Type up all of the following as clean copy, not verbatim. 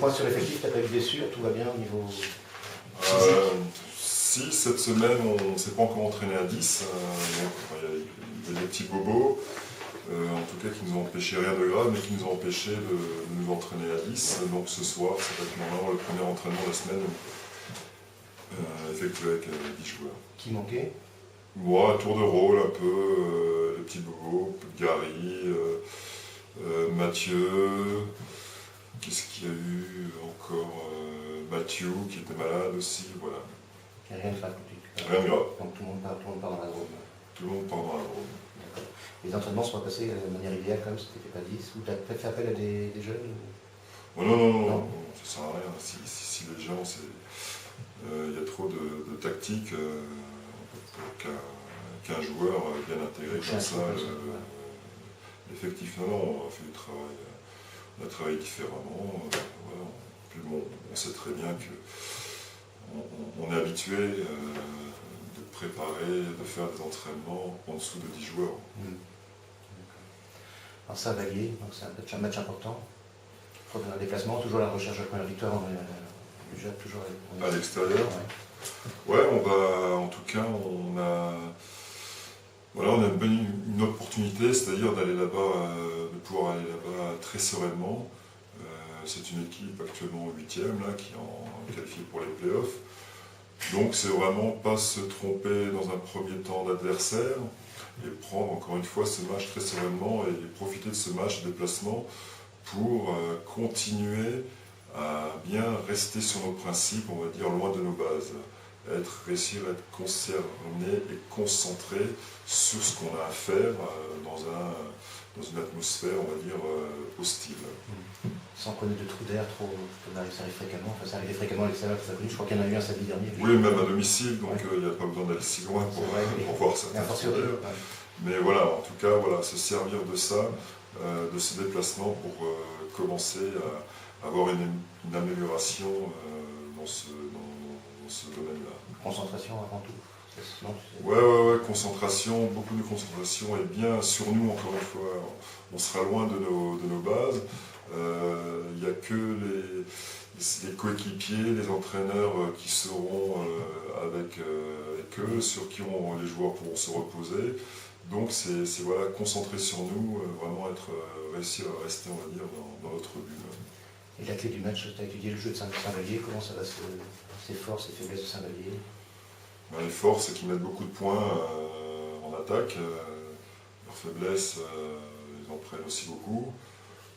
point sur l'effectif, tu n'as pas eu de blessure, tout va bien au niveau Si, cette semaine, on ne s'est pas encore entraîné à 10. Il y a des petits bobos, en tout cas qui nous ont empêché, rien de grave, mais qui nous ont empêché de nous entraîner à 10. Donc ce soir, ça va être normalement le premier entraînement de la semaine effectué avec 10 joueurs. qui manquait. Moi, tour de rôle un peu, les petits bobos, Gary, Mathieu, qu'est-ce qu'il y a eu encore Mathieu qui était malade aussi, voilà. Il n'y a rien de grave. Rien de grave. Donc tout le monde part dans la Drôme. Tout le monde part dans la Drôme. D'accord. Les entraînements sont passés de manière idéale quand même, c'était pas 10. Ou tu as peut-être fait appel à des jeunes Oh non, ça sert à rien. Si les gens, il y a trop de tactique qu'un joueur bien intégré comme ça. Effectivement, on a fait du travail, on a travaillé différemment. Voilà. Puis bon, on sait très bien qu'on est habitué de préparer, de faire des entraînements en dessous de 10 joueurs. Alors Saint-Vallier, c'est un match important. Il faut un déplacement, toujours à la recherche de la première victoire. Déjà, toujours à l'extérieur. Ouais, on va, en tout cas, on a une opportunité, c'est-à-dire d'aller là-bas, de pouvoir aller là-bas très sereinement. C'est une équipe actuellement 8e là, qui est en qualifié pour les playoffs. Donc c'est vraiment pas se tromper dans un premier temps d'adversaire et prendre encore une fois ce match très sereinement et profiter de ce match de déplacement pour continuer à bien rester sur nos principes, on va dire loin de nos bases. Réussir à être concerné et concentré sur ce qu'on a à faire dans une atmosphère, on va dire, hostile. Sans connaître de trou d'air, ça arrive fréquemment. Enfin, ça arrivait fréquemment à l'extérieur, je crois qu'il y en a eu un samedi dernier. Oui, même à domicile, donc il n'y a pas besoin d'aller si loin pour voir ça. Mais voilà, en tout cas, voilà, se servir de ça, de ce déplacement pour commencer à avoir une amélioration dans ce domaine-là. Concentration avant tout. Ouais, concentration, beaucoup de concentration et bien sur nous, encore une fois, on sera loin de nos bases. Il n'y a que les coéquipiers, les entraîneurs qui seront avec eux, sur qui les joueurs pourront se reposer. Donc c'est voilà, concentrer sur nous, vraiment réussir à rester, on va dire, dans notre bulle. Et la clé du match, tu as étudié le jeu de Saint-Vallier, comment ça va ses forces et faiblesses de Saint-Vallier? Les forces, c'est qu'ils mettent beaucoup de points en attaque. Leurs faiblesses, ils en prennent aussi beaucoup.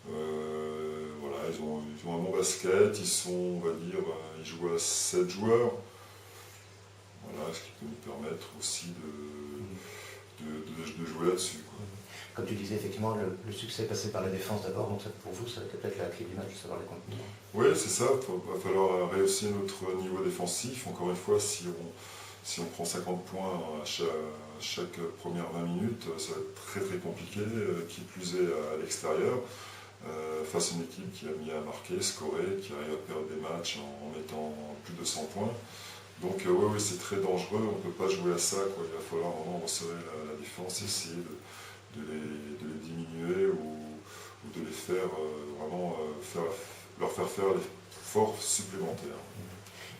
Voilà, ils ont un bon basket, ils sont, on va dire, ils jouent à 7 joueurs. Voilà, ce qui peut nous permettre aussi de jouer là-dessus. Comme tu disais, effectivement, le succès est passé par la défense d'abord, donc pour vous, ça va être peut-être la clé du match, de savoir les contenus. Oui, c'est ça, il va falloir rehausser notre niveau défensif. Encore une fois, si on prend 50 points à chaque première 20 minutes, ça va être très très compliqué, qui plus est à l'extérieur, face à une équipe qui a mis à marquer, scorer, qui arrive à perdre des matchs en mettant plus de 100 points. Donc oui, c'est très dangereux, on ne peut pas jouer à ça, quoi. Il va falloir vraiment resserrer la défense, essayer de les diminuer ou de les faire vraiment leur faire l'effort supplémentaire.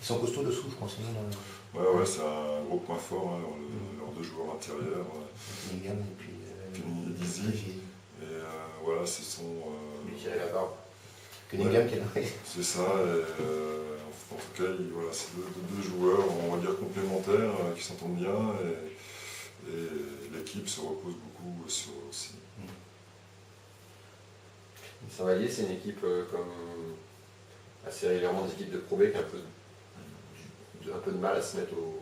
Ils sont costauds dessous, je pense. Ouais, c'est un gros point fort, leurs deux joueurs intérieurs. Cunningham et puis Dizzy. Et voilà, ce sont. Lui qui a la barbe. Cunningham qui est là. C'est ça. En tout cas, voilà, c'est deux joueurs, on va dire complémentaires, qui s'entendent bien. Et l'équipe se repose beaucoup sur eux aussi. Saint-Vallier, c'est une équipe comme assez régulièrement des équipes de Pro B qui a un peu de mal à se mettre au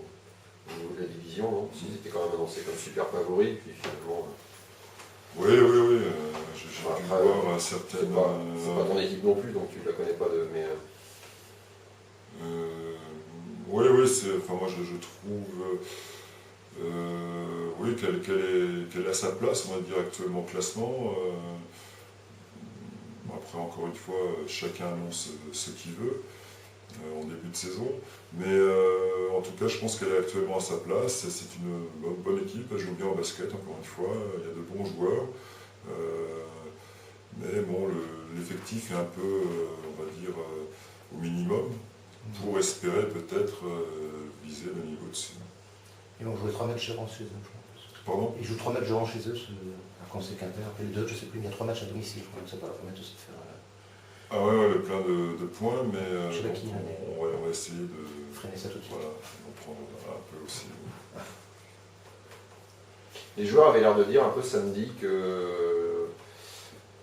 niveau de la division. Non, ils étaient quand même annoncés comme super favoris, puis finalement. Oui. J'ai pu voir certaines. C'est pas ton équipe non plus, donc tu ne la connais pas mais. Oui, moi je trouve. Oui, qu'elle est à sa place, on va dire actuellement au classement. Après, encore une fois, chacun annonce ce qu'il veut en début de saison. Mais en tout cas, je pense qu'elle est actuellement à sa place. C'est une bonne équipe, elle joue bien au basket, encore une fois. Il y a de bons joueurs. Mais bon, l'effectif est un peu, on va dire, espérer peut-être viser le niveau dessus. Ils vont jouer 3 matchs de rang chez eux, je crois. Pardon? Ils jouent 3 matchs de rang chez eux, quand c'est Quimper. Après les deux, je sais plus, il y a 3 matchs à domicile, je crois, donc ça va leur permettre aussi de faire Ah ouais, le plein de points, mais Je sais pas donc, qui, mais- on va essayer de freiner ça tout de suite. voilà, on prendre un peu aussi. Les joueurs avaient l'air de dire un peu samedi que.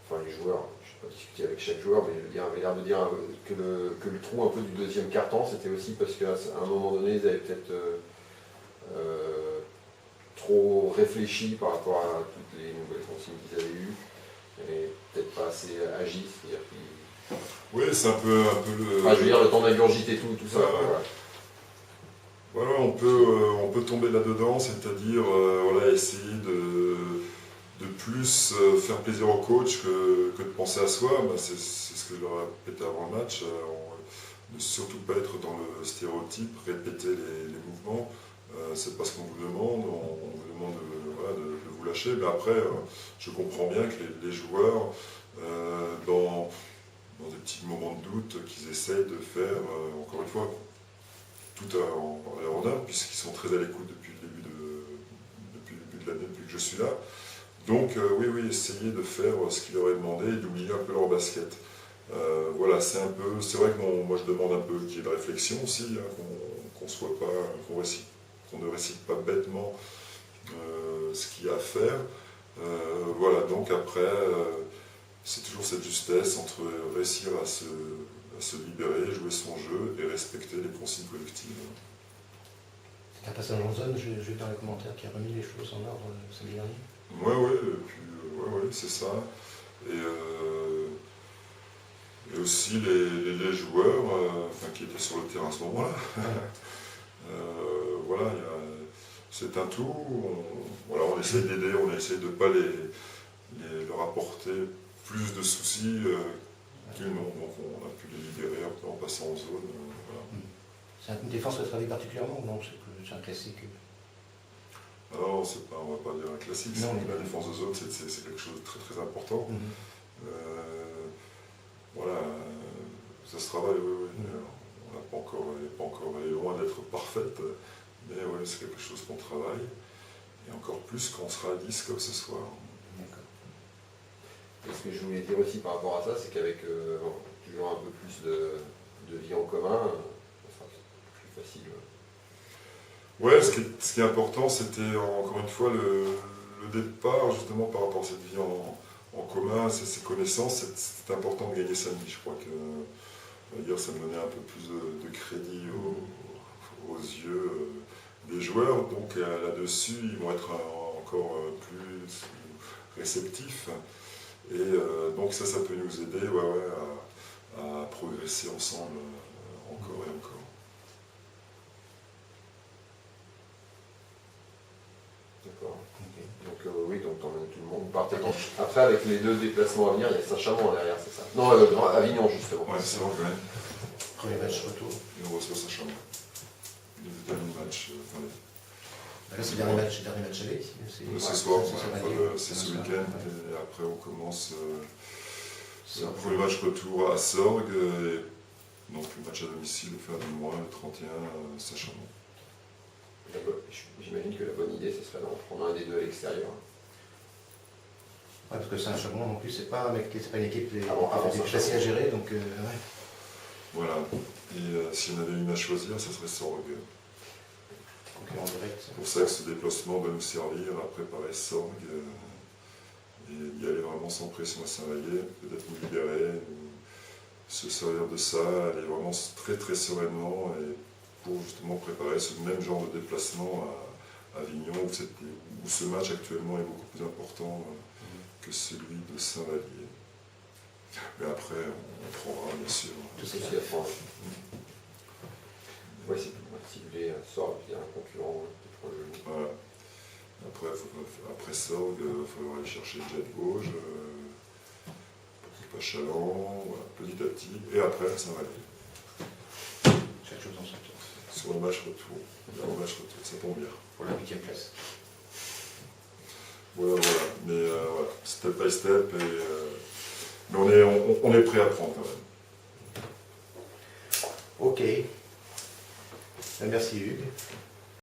Enfin, les joueurs, je n'ai pas discuté avec chaque joueur, mais je veux dire, avaient l'air de dire que le trou un peu du deuxième quart-temps, c'était aussi parce qu'à un moment donné, ils avaient peut-être trop réfléchi par rapport à toutes les nouvelles consignes qu'ils avaient eues, et peut-être pas assez agi, c'est-à-dire qu'ils. Oui, c'est un peu le. Enfin, je veux dire, le temps d'ingurgiter tout ça. Ouais, quoi, ouais. voilà. Voilà, on peut tomber là-dedans, c'est-à-dire voilà, essayer de plus faire plaisir au coach que de penser à soi. Ben, c'est ce que je leur ai répété avant le match. Ne surtout pas être dans le stéréotype, répéter les mouvements. C'est pas ce qu'on vous demande, on vous demande voilà, de vous lâcher. Mais après, je comprends bien que les joueurs, dans des petits moments de doute, qu'ils essayent de faire, encore une fois, tout en leur honneur, puisqu'ils sont très à l'écoute depuis le début de l'année, depuis que je suis là. Donc oui, essayer de faire ce qu'il leur est demandé et d'oublier un peu leur basket. Voilà, c'est vrai que moi je demande un peu qu'il y ait de réflexion aussi, hein, qu'on ne récite pas bêtement ce qu'il y a à faire. Voilà, donc après, c'est toujours cette justesse entre réussir à se libérer, jouer son jeu et respecter les consignes collectives. C'est un passage en zone, j'ai vu dans les commentaires qui a remis les choses en ordre samedi dernier. Ouais, c'est ça. Et aussi les joueurs qui étaient sur le terrain à ce moment-là. Voilà, c'est un tout. On essaie d'aider, on essaie de ne pas leur apporter plus de soucis qu'ils n'ont. Donc on a pu les libérer un peu en passant en zone. Voilà. C'est une défense que tu travailles particulièrement ou non? C'est un classique. Alors, on ne va pas dire un classique, Non, la défense de zone, c'est quelque chose de très très important. Voilà, ça se travaille, oui. On n'est pas encore allé loin d'être parfaite, mais ouais, c'est quelque chose qu'on travaille, et encore plus quand on sera à 10 comme ce soir. D'accord. Et ce que je voulais dire aussi par rapport à ça, c'est qu'avec toujours un peu plus de vie en commun, ça sera plus facile. Ouais, ce qui est important, c'était encore une fois le départ, justement par rapport à cette vie en commun, ces connaissances, c'est important de gagner samedi. Je crois que hier, ça me donnait un peu plus de crédit aux yeux des joueurs. Donc là-dessus, ils vont être encore plus réceptifs. Et donc ça peut nous aider à progresser ensemble encore et encore. D'accord. Okay. Donc oui, donc t'emmènes tout le monde. Vous partez Après, avec les deux déplacements à venir, il y a Saint-Chamond derrière, c'est ça? Non, Avignon justement. Ouais, c'est vrai. Premier match retour. Et on reçoit Saint-Chamond. Le dernier match. Là, c'est le dernier match aller. Ce soir, c'est ce week-end. Et après, on commence le premier match retour à Sorgues. Et donc, le match à domicile, fin du mois, le 31, Saint-Chamond. J'imagine que la bonne idée, ce serait d'en prendre un des deux à l'extérieur. Ouais, parce que Saint-Chamond non plus, c'est pas une équipe qui Saint-Chamond. est facile à gérer, donc ouais. Voilà. Et s'il y en avait une à choisir, ça serait Sorgues. Concurrent direct. C'est pour ça que ce déplacement va nous servir à préparer Sorgues et d'y aller vraiment sans pression à Saint-Vallier, peut-être nous libérer, se servir de ça, aller vraiment très très sereinement et pour justement préparer ce même genre de déplacement à Avignon où ce match actuellement est beaucoup plus important que celui de Saint-Vallier. Mais après, on prendra bien sûr. Tout ce qu'il y a à prendre. Ouais, c'est tout. Si vous voulez Sorgues, il y a un concurrent qui est proche. Voilà. Après Sorgues, il va falloir aller chercher Jet Gauge, Pachalan, voilà, petit à petit, et après Saint-Vallier. Chaque chose en son temps. Sur le match retour. Ça tombe bien. Pour la 8e place. Voilà. Mais voilà, step by step, mais on est prêt à prendre quand même. Ok. Merci Hugues.